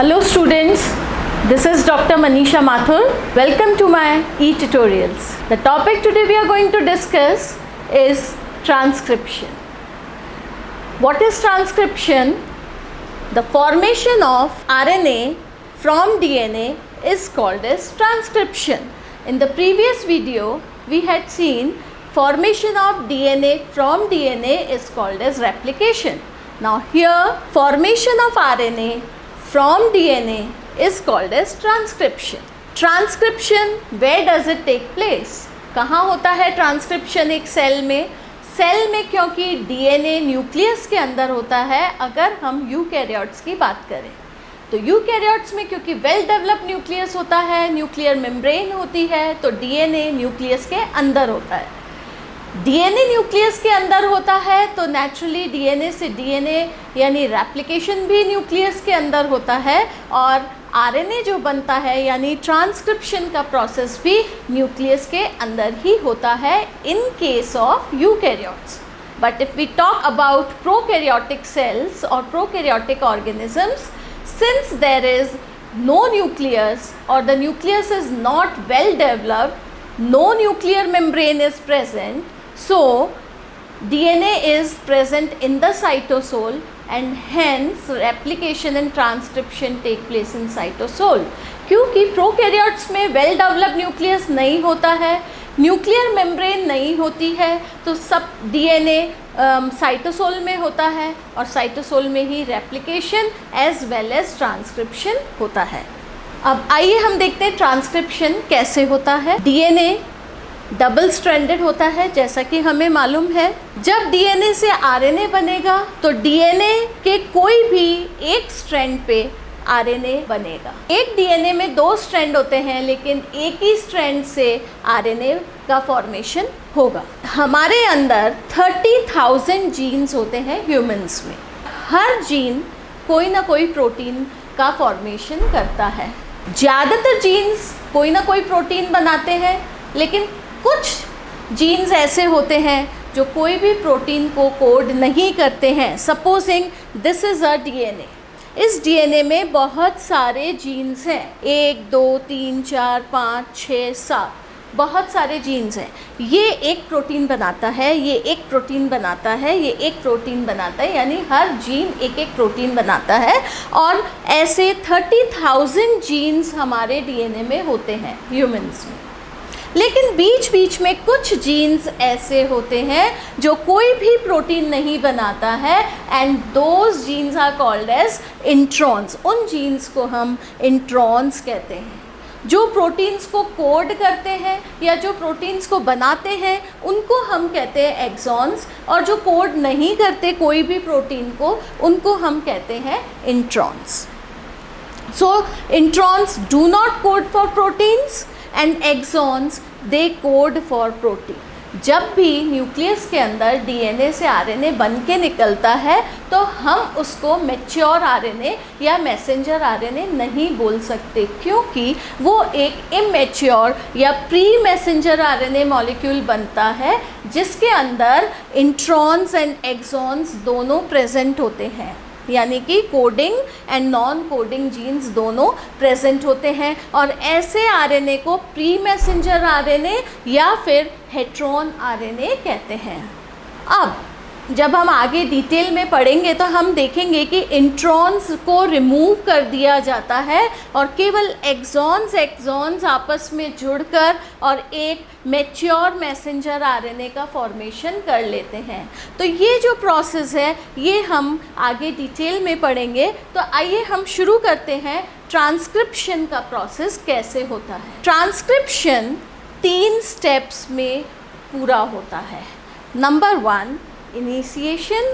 Hello students, this is Dr. Manisha Mathur. Welcome to my e-tutorials. The topic today we are going to discuss is transcription. What is transcription? The formation of RNA from DNA is called as transcription. In the previous video, we had seen formation of DNA from DNA is called as replication. Now here, formation of RNA from DNA is called as transcription. Transcription, where does it take place? कहाँ होता है transcription एक cell में? Cell में क्योंकि DNA nucleus के अंदर होता है. अगर हम यूकैरियोट्स की बात करें तो यूकैरियोट्स में क्योंकि वेल डेवलप्ड न्यूक्लियस होता है, न्यूक्लियर मेम्ब्रेन होती है, तो DNA न्यूक्लियस के अंदर होता है. DNA न्यूक्लियस के अंदर होता है तो नेचुरली DNA से DNA यानी रेप्लिकेशन भी न्यूक्लियस के अंदर होता है और RNA जो बनता है यानी ट्रांसक्रिप्शन का प्रोसेस भी न्यूक्लियस के अंदर ही होता है in case of eukaryotes. But if we talk about prokaryotic cells और prokaryotic organisms, since there is no nucleus और the nucleus is not well developed, no nuclear membrane is present, so DNA is present in the cytosol and hence replication and transcription take place in cytosol. क्योंकि prokaryotes में well developed nucleus नहीं होता है, nuclear membrane नहीं होती है, तो सब DNA साइटोसोल में होता है और साइटोसोल में ही replication as well as transcription होता है. अब आइए हम देखते हैं ट्रांसक्रिप्शन कैसे होता है. DNA डबल स्ट्रैंडेड होता है जैसा कि हमें मालूम है. जब DNA से RNA बनेगा तो DNA के कोई भी एक स्ट्रैंड पे RNA बनेगा. एक DNA में दो स्ट्रैंड होते हैं लेकिन एक ही स्ट्रैंड से RNA का फॉर्मेशन होगा. हमारे अंदर 30,000 जीन्स होते हैं ह्यूमंस में. हर जीन कोई ना कोई प्रोटीन का फॉर्मेशन करता है. ज़्यादातर जीन्स कोई ना कोई प्रोटीन बनाते हैं लेकिन कुछ जीन्स ऐसे होते हैं जो कोई भी प्रोटीन को कोड नहीं करते हैं. Supposing this is a DNA. इस DNA में बहुत सारे जीन्स हैं, 1 2 3 4 5 6 7, बहुत सारे जीन्स हैं. ये एक प्रोटीन बनाता है, ये एक प्रोटीन बनाता है, ये एक प्रोटीन बनाता है, यानी हर जीन एक एक प्रोटीन बनाता है. और ऐसे 30,000 जीन्स हमारे DNA में होते हैं ह्यूमंस में. लेकिन बीच बीच में कुछ जीन्स ऐसे होते हैं जो कोई भी प्रोटीन नहीं बनाता है and those genes are called as introns. उन जीन्स को हम इंट्रॉन्स कहते हैं. जो प्रोटीन्स को कोड करते हैं या जो प्रोटीन्स को बनाते हैं उनको हम कहते हैं एक्सॉन्स, और जो कोड नहीं करते कोई भी प्रोटीन को उनको हम कहते हैं introns. So introns do not code for proteins and exons they code for protein. जब भी न्यूक्लियस के अंदर DNA से RNA बन के निकलता है तो हम उसको मैच्योर RNA या मैसेंजर RNA नहीं बोल सकते क्योंकि वो एक इमैच्योर या प्री मैसेंजर RNA मॉलिक्यूल बनता है जिसके अंदर इंट्रॉन्स एंड एक्सॉन्स दोनों प्रेजेंट होते हैं, यानी कि coding and non coding genes दोनों प्रेजेंट होते हैं. और ऐसे RNA को प्री मैसेंजर RNA या फिर हेट्रोन RNA कहते हैं. अब जब हम आगे डिटेल में पढ़ेंगे तो हम देखेंगे कि इंट्रॉन्स को रिमूव कर दिया जाता है और केवल एक्सॉन्स आपस में जुड़कर और एक मैच्योर मैसेंजर RNA का फॉर्मेशन कर लेते हैं. तो ये जो प्रोसेस है ये हम आगे डिटेल में पढ़ेंगे. तो आइए हम शुरू करते हैं ट्रांसक्रिप्शन का प्रोसेस कैसे होता है. ट्रांसक्रिप्शन 3 स्टेप्स में पूरा होता है. Number 1 initiation,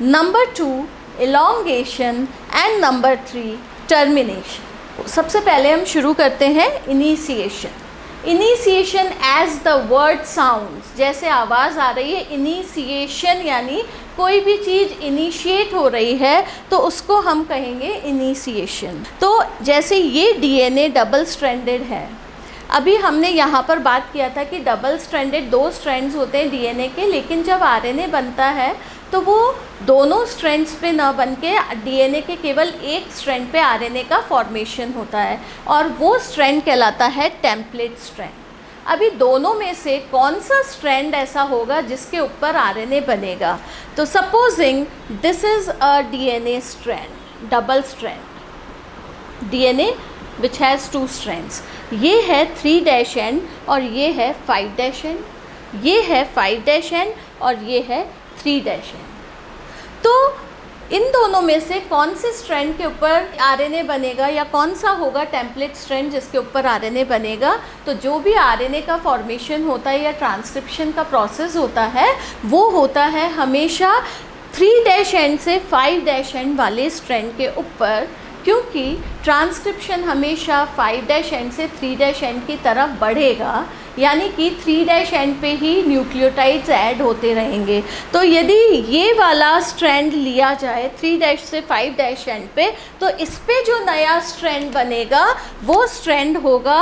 number 2 elongation and number 3 termination. सबसे पहले हम शुरू करते हैं initiation. Initiation as the word sounds, जैसे आवाज़ आ रही है इनिशिएशन यानी कोई भी चीज़ इनिशिएट हो रही है तो उसको हम कहेंगे इनिशिएशन. तो जैसे ये DNA डबल स्ट्रैंडेड है, अभी हमने यहाँ पर बात किया था कि डबल स्ट्रैंडेड 2 स्ट्रैंड्स होते हैं डीएनए के, लेकिन जब आरएनए बनता है तो वो दोनों स्ट्रैंड्स पे न बन के डीएनए के केवल एक स्ट्रैंड पे आरएनए का फॉर्मेशन होता है और वो स्ट्रैंड कहलाता है टेम्पलेट स्ट्रैंड। अभी दोनों में से कौन सा स्ट्रैंड ऐसा होगा जिसके ऊपर आरएनए बनेगा? तो supposing this is a DNA strand, double strand DNA which has 2 strands. ये है 3' एंड और ये है 5' एंड, ये है 5' एंड और ये है 3' एंड। तो इन दोनों में से कौन से स्ट्रैंड के ऊपर आरएनए बनेगा या कौन सा होगा टेम्पलेट स्ट्रैंड जिसके ऊपर आरएनए बनेगा? तो जो भी आरएनए का फॉर्मेशन होता है या ट्रांसक्रिप्शन का प्रोसेस होता है वो होता है हमेशा 3' एंड से 5' एंड वाले स्ट्रैंड के ऊपर, क्योंकि ट्रांसक्रिप्शन हमेशा 5' एंड से 3' एंड की तरफ बढ़ेगा, यानी कि 3' एंड पे ही न्यूक्लियोटाइड्स ऐड होते रहेंगे। तो यदि ये वाला स्ट्रैंड लिया जाए 3' से 5' एंड पे, तो इस पे जो नया स्ट्रैंड बनेगा वो स्ट्रैंड होगा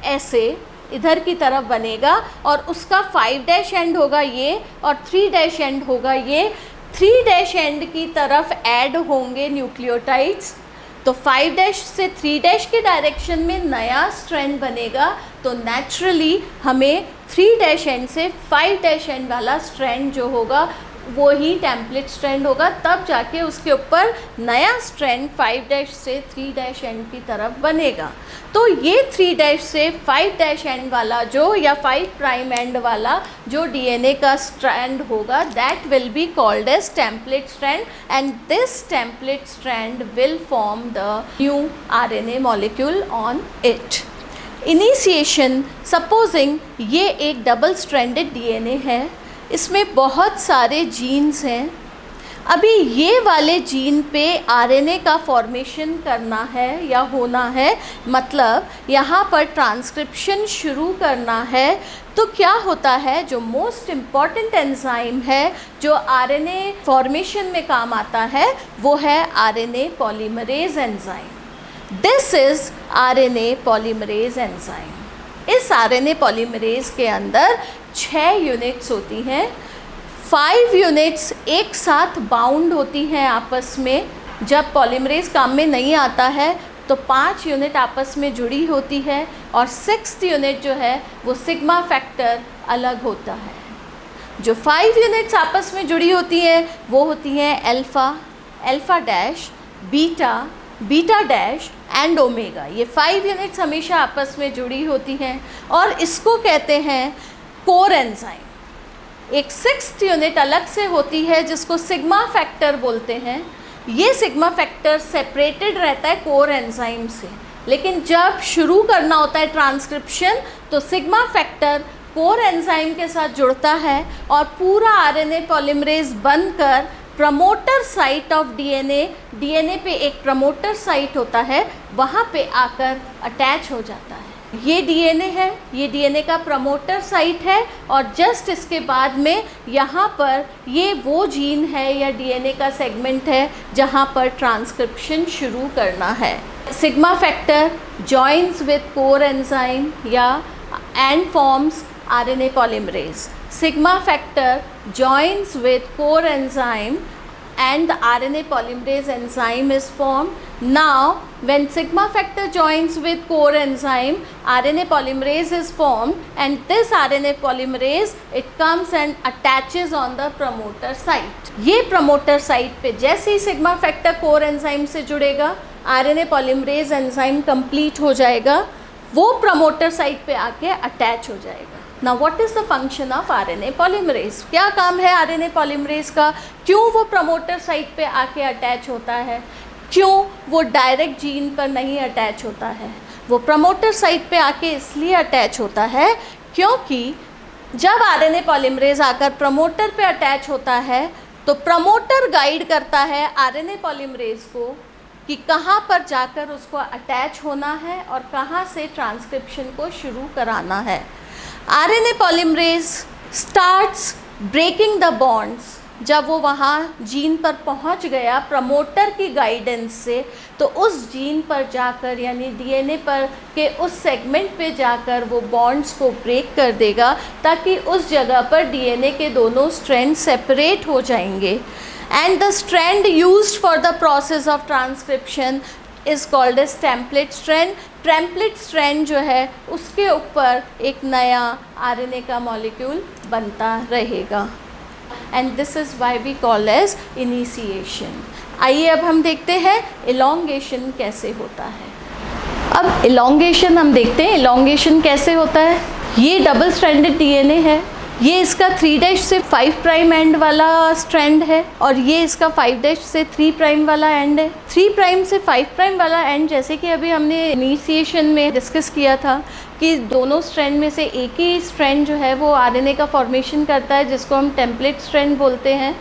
ऐसे इधर की तरफ बनेगा और उसका 5' एंड होगा ये और 3' एंड होगा ये। 3' एंड की तरफ ऐड होंगे न्यूक्लियोटाइड्स, तो 5' से 3' के डायरेक्शन में नया स्ट्रैंड बनेगा। तो नेचुरली हमें 3' एंड से 5' एंड वाला स्ट्रैंड जो होगा वो ही टेम्पलेट स्ट्रैंड होगा, तब जाके उसके ऊपर नया स्ट्रैंड 5' से 3' एंड की तरफ बनेगा। तो ये 3' से 5' एंड वाला जो या 5' एंड वाला जो डीएनए का स्ट्रैंड होगा that will be called as template strand and this template strand will form the new RNA molecule on it. Initiation, supposing ये एक डबल स्ट्रैंडेड डीएनए है, इसमें बहुत सारे जीन्स हैं। अभी ये वाले जीन पे आरएनए का फॉर्मेशन करना है या होना है, मतलब यहाँ पर ट्रांसक्रिप्शन शुरू करना है। तो क्या होता है, जो मोस्ट इम्पॉर्टेंट एंजाइम है जो आरएनए फॉर्मेशन में काम आता है वो है RNA polymerase enzyme. This is RNA polymerase enzyme. इस आरएनए पॉलीमरेज के अंदर 6 यूनिट्स होती हैं। 5 यूनिट्स एक साथ बाउंड होती हैं आपस में। जब पॉलीमरेज काम में नहीं आता है तो 5 यूनिट आपस में जुड़ी होती है और 6th यूनिट जो है वो सिग्मा फैक्टर अलग होता है। जो 5 यूनिट्स आपस में जुड़ी होती हैं वो होती हैं alpha, alpha dash, beta, beta dash and omega. ये 5 यूनिट्स हमेशा आपस में जुड़ी होती हैं और इसको कहते हैं कोर एंजाइम। एक 6th यूनिट अलग से होती है जिसको सिग्मा फैक्टर बोलते हैं। ये सिग्मा फैक्टर सेपरेटेड रहता है कोर एंजाइम से, लेकिन जब शुरू करना होता है ट्रांसक्रिप्शन तो सिग्मा फैक्टर कोर एंजाइम के साथ जुड़ता है और पूरा आरएनए पॉलीमरेज बनकर प्रमोटर साइट ऑफ डीएनए पे एक प्रमोटर साइट होता है, वहाँ पे आकर अटैच हो जाता है। ये डीएनए है, ये डीएनए का प्रमोटर साइट है और जस्ट इसके बाद में यहाँ पर ये वो जीन है या डीएनए का सेगमेंट है जहाँ पर ट्रांसक्रिप्शन शुरू करना है। Sigma factor joins with core enzyme या and forms RNA polymerase. Sigma factor joins with core enzyme and the RNA polymerase enzyme is formed. Now, when sigma factor joins with core enzyme, RNA polymerase is formed and this RNA polymerase it comes and attaches on the promoter site. ये promoter site पे जैसे ही sigma factor core enzyme से जुड़ेगा, RNA polymerase enzyme complete हो जाएगा, वो promoter site पे आके attach हो जाएगा। Now what is the function of RNA polymerase? क्या काम है RNA polymerase का? क्यों वो प्रमोटर साइट पे आके अटैच होता है? क्यों वो डायरेक्ट जीन पर नहीं अटैच होता है? वो प्रमोटर साइट पे आके इसलिए अटैच होता है क्योंकि जब RNA polymerase आकर प्रमोटर पे अटैच होता है तो प्रमोटर गाइड करता है RNA polymerase को कि कहाँ पर जाकर उसको अटैच होना है और कहाँ से ट्रांसक्रिप्शन को शुरू कराना है। RNA polymerase starts breaking the bonds जब वो वहाँ जीन पर पहुँच गया प्रमोटर की गाइडेंस से, तो उस जीन पर जाकर यानी डीएनए पर के उस सेगमेंट पे जाकर वो बॉन्ड्स को ब्रेक कर देगा, ताकि उस जगह पर डीएनए के दोनों स्ट्रैंड सेपरेट हो जाएंगे। And the strand used for the process of transcription is called as template strand. Template strand जो है उसके ऊपर एक नया आरएनए का मॉलिक्यूल बनता रहेगा, and this is why we call as initiation. आइए अब हम देखते हैं इलॉन्गेशन कैसे होता है। अब इलॉन्गेशन हम देखते हैं, इलॉन्गेशन कैसे होता है। ये डबल स्ट्रैंडेड डीएनए है, ये इसका 3' से 5' एंड वाला स्ट्रैंड है, और ये इसका 5' से 3' वाला एंड है। 3' से 5' वाला एंड, जैसे कि अभी हमने इनिशिएशन में डिस्कस किया था कि दोनों स्ट्रैंड में से एक ही स्ट्रैंड जो है वो आरएनए का फॉर्मेशन करता है, जिसको हम टेम्पलेट स्ट्रैंड बोलते हैं।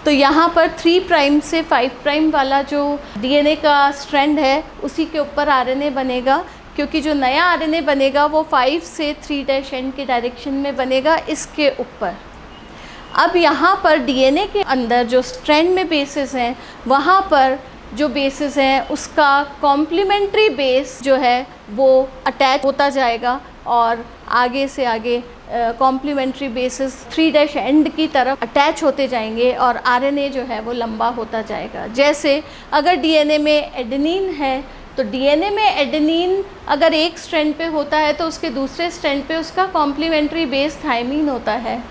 तो यहाँ पर 3' से 5' वाला जो डीएनए का स्ट्रैंड है उसी के ऊपर आरएनए बनेगा, क्योंकि जो नया आरएनए बनेगा वो 5 से 3' एंड की डायरेक्शन में बनेगा इसके ऊपर। अब यहाँ पर डीएनए के अंदर जो स्ट्रैंड में बेसिस हैं, वहाँ पर जो बेसिस हैं उसका कॉम्प्लीमेंट्री बेस जो है वो अटैच होता जाएगा, और आगे से आगे कॉम्प्लीमेंट्री बेसिस 3' एंड की तरफ अटैच होते जाएंगे, और आरएनए जो है वो लंबा होता जाएगा। जैसे अगर डीएनए में एडेनिन है, तो डीएनए में एडेनिन अगर एक स्ट्रैंड पे होता है तो उसके दूसरे स्ट्रैंड पे उसका कॉम्प्लीमेंट्री बेस थायमीन होता है।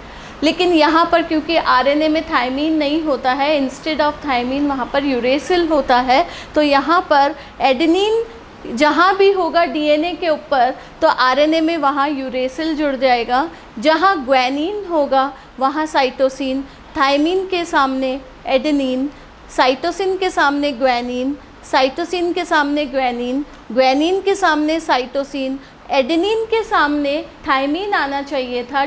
लेकिन यहाँ पर क्योंकि आरएनए में थायमीन नहीं होता है, इंस्टेड ऑफ थायमीन वहाँ पर यूरेसिल होता है, तो यहाँ पर एडेनिन जहाँ भी होगा डीएनए के ऊपर तो आरएनए में वहाँ यूरेसिल जुड़ जाएगा। जहाँ ग्वानिन होगा वहाँ साइटोसिन, थायमीन के सामने एडेनिन, साइटोसिन के सामने ग्वानिन, साइटोसिन के सामने ग्वानिन, ग्वानिन के सामने साइटोसिन, एडेनिन के सामने थायमीन आना चाहिए था,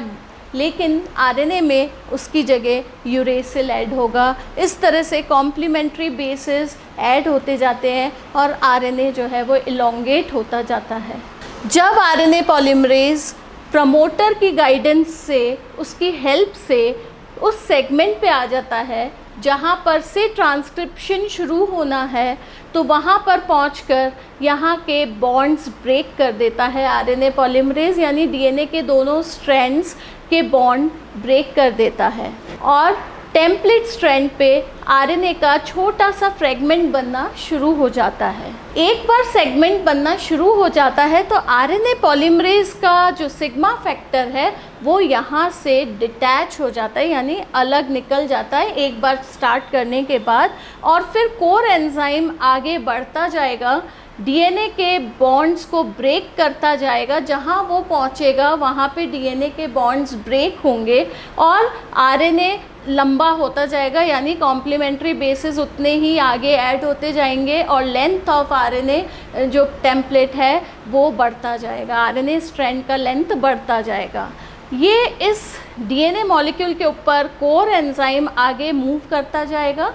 लेकिन आरएनए में उसकी जगह यूरेसिल ऐड होगा। इस तरह से कॉम्प्लीमेंट्री बेसिस ऐड होते जाते हैं और आरएनए जो है वो इलोंगेट होता जाता है। जब आरएनए पॉलीमरेज प्रमोटर की गाइडेंस से, उसकी हेल्प से उस सेगमेंट पे आ जाता है जहाँ पर से ट्रांसक्रिप्शन शुरू होना है, तो वहाँ पर पहुँचकर यहाँ के बॉन्ड्स ब्रेक कर देता है आरएनए पॉलीमरेज, यानी डीएनए के दोनों स्ट्रैंड्स के बॉन्ड ब्रेक कर देता है, और टेम्पलेट स्ट्रैंड पे आरएनए का छोटा सा फ्रेगमेंट बनना शुरू हो जाता है। एक बार सेगमेंट बनना शुरू हो जाता है तो आरएनए पॉलीमरेज का जो सिग्मा फैक्टर है वो यहाँ से डिटैच हो जाता है, यानी अलग निकल जाता है एक बार स्टार्ट करने के बाद, और फिर कोर एंजाइम आगे बढ़ता जाएगा, डीएनए के बॉन्ड्स को ब्रेक करता जाएगा। जहाँ वो पहुँचेगा वहाँ पे डीएनए के बॉन्ड्स ब्रेक होंगे और आरएनए लंबा होता जाएगा, यानी कॉम्प्लीमेंट्री बेसिस उतने ही आगे ऐड होते जाएंगे और लेंथ ऑफ आरएनए जो टेम्पलेट है वो बढ़ता जाएगा, आरएनए स्ट्रैंड का लेंथ बढ़ता जाएगा। ये इस डीएनए मॉलिक्यूल के ऊपर कोर एंजाइम आगे मूव करता जाएगा,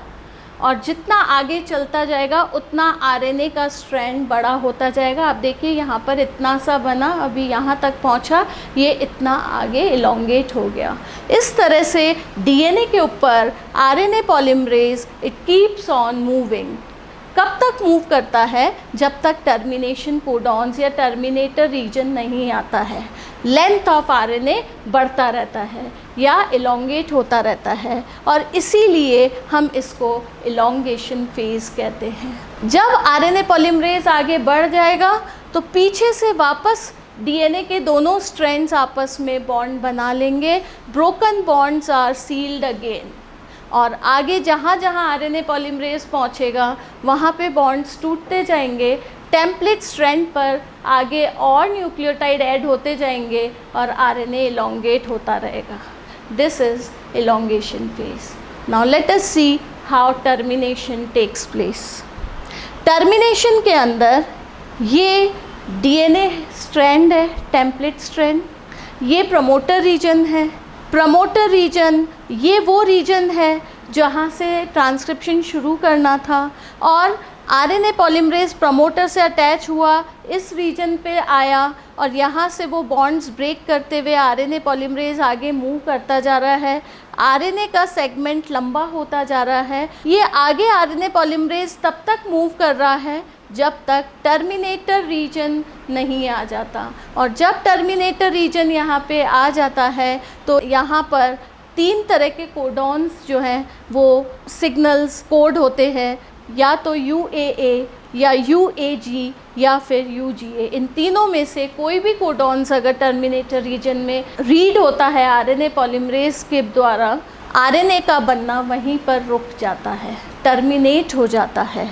और जितना आगे चलता जाएगा उतना आरएनए का स्ट्रैंड बड़ा होता जाएगा। आप देखिए यहाँ पर इतना सा बना, अभी यहाँ तक पहुँचा, ये इतना आगे इलोंगेट हो गया। इस तरह से डीएनए के ऊपर RNA polymerase it keeps on moving. कब तक मूव करता है? जब तक टर्मिनेशन कोडॉन्स या टर्मिनेटर रीजन नहीं आता है। लेंथ ऑफ आरएनए बढ़ता रहता है या इलोंगेट होता रहता है, और इसीलिए हम इसको इलोंगेशन फेज़ कहते हैं। जब आरएनए पॉलीमरेज आगे बढ़ जाएगा तो पीछे से वापस डीएनए के दोनों स्ट्रैंड्स आपस में बॉन्ड बना लेंगे। Broken bonds are sealed again, और आगे जहाँ जहाँ आरएनए पॉलीमरेज पहुँचेगा वहाँ पे बॉन्ड्स टूटते जाएंगे। टेम्पलेट स्ट्रैंड पर आगे और न्यूक्लियोटाइड ऐड होते जाएंगे और आरएनए इलोंगेट होता रहेगा। This is elongation phase. Now let us see how termination takes place. Termination के अंदर ये डीएनए स्ट्रैंड है, टेम्पलेट स्ट्रैंड, ये प्रमोटर रीजन है। प्रमोटर रीजन ये वो रीजन है जहाँ से ट्रांसक्रिप्शन शुरू करना था, और आरएनए पॉलीमरेज प्रमोटर से अटैच हुआ, इस रीजन पे आया और यहाँ से वो बॉन्ड्स ब्रेक करते हुए आरएनए पॉलीमरेज आगे मूव करता जा रहा है। आरएनए का सेगमेंट लंबा होता जा रहा है। ये आगे आरएनए पॉलीमरेज तब तक मूव कर रहा है जब तक टर्मिनेटर रीजन नहीं आ जाता, और जब टर्मिनेटर रीजन यहाँ पे आ जाता है तो यहाँ पर 3 तरह के कोडॉन्स जो हैं वो सिग्नल्स कोड होते हैं, या तो UAA या UAG या फिर UGA। इन तीनों में से कोई भी कोडॉन्स अगर टर्मिनेटर रीजन में रीड होता है आरएनए पॉलीमरेज के द्वारा, आरएनए का बनना वहीं पर रुक जाता है, टर्मिनेट हो जाता है,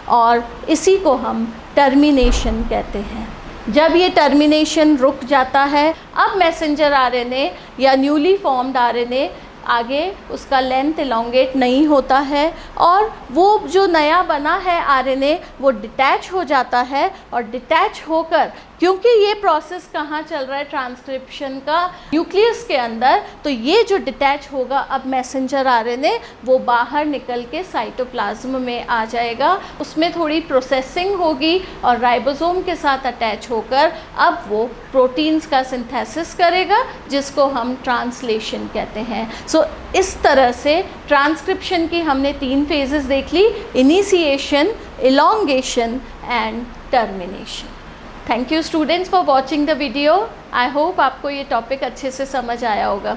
और इसी को हम टर्मिनेशन कहते हैं। जब ये टर्मिनेशन रुक जाता है, अब मैसेंजर आरएनए या न्यूली फॉर्म्ड आरएनए आगे उसका लेंथ इलोंगेट नहीं होता है, और वो जो नया बना है आरएनए वो डिटैच हो जाता है, और डिटैच होकर, क्योंकि ये प्रोसेस कहाँ चल रहा है ट्रांसक्रिप्शन का, न्यूक्लियस के अंदर, तो ये जो डिटैच होगा अब मैसेंजर आरएनए वो बाहर निकल के साइटोप्लाज्म में आ जाएगा। उसमें थोड़ी प्रोसेसिंग होगी और राइबोसोम के साथ अटैच होकर अब वो प्रोटीन्स का सिंथेसिस करेगा, जिसको हम ट्रांसलेशन कहते हैं। सो इस तरह से ट्रांसक्रिप्शन की हमने 3 फेजेस देख ली, initiation, elongation and termination. Thank you students for watching the video. I hope आपको ये टॉपिक अच्छे से समझ आया होगा।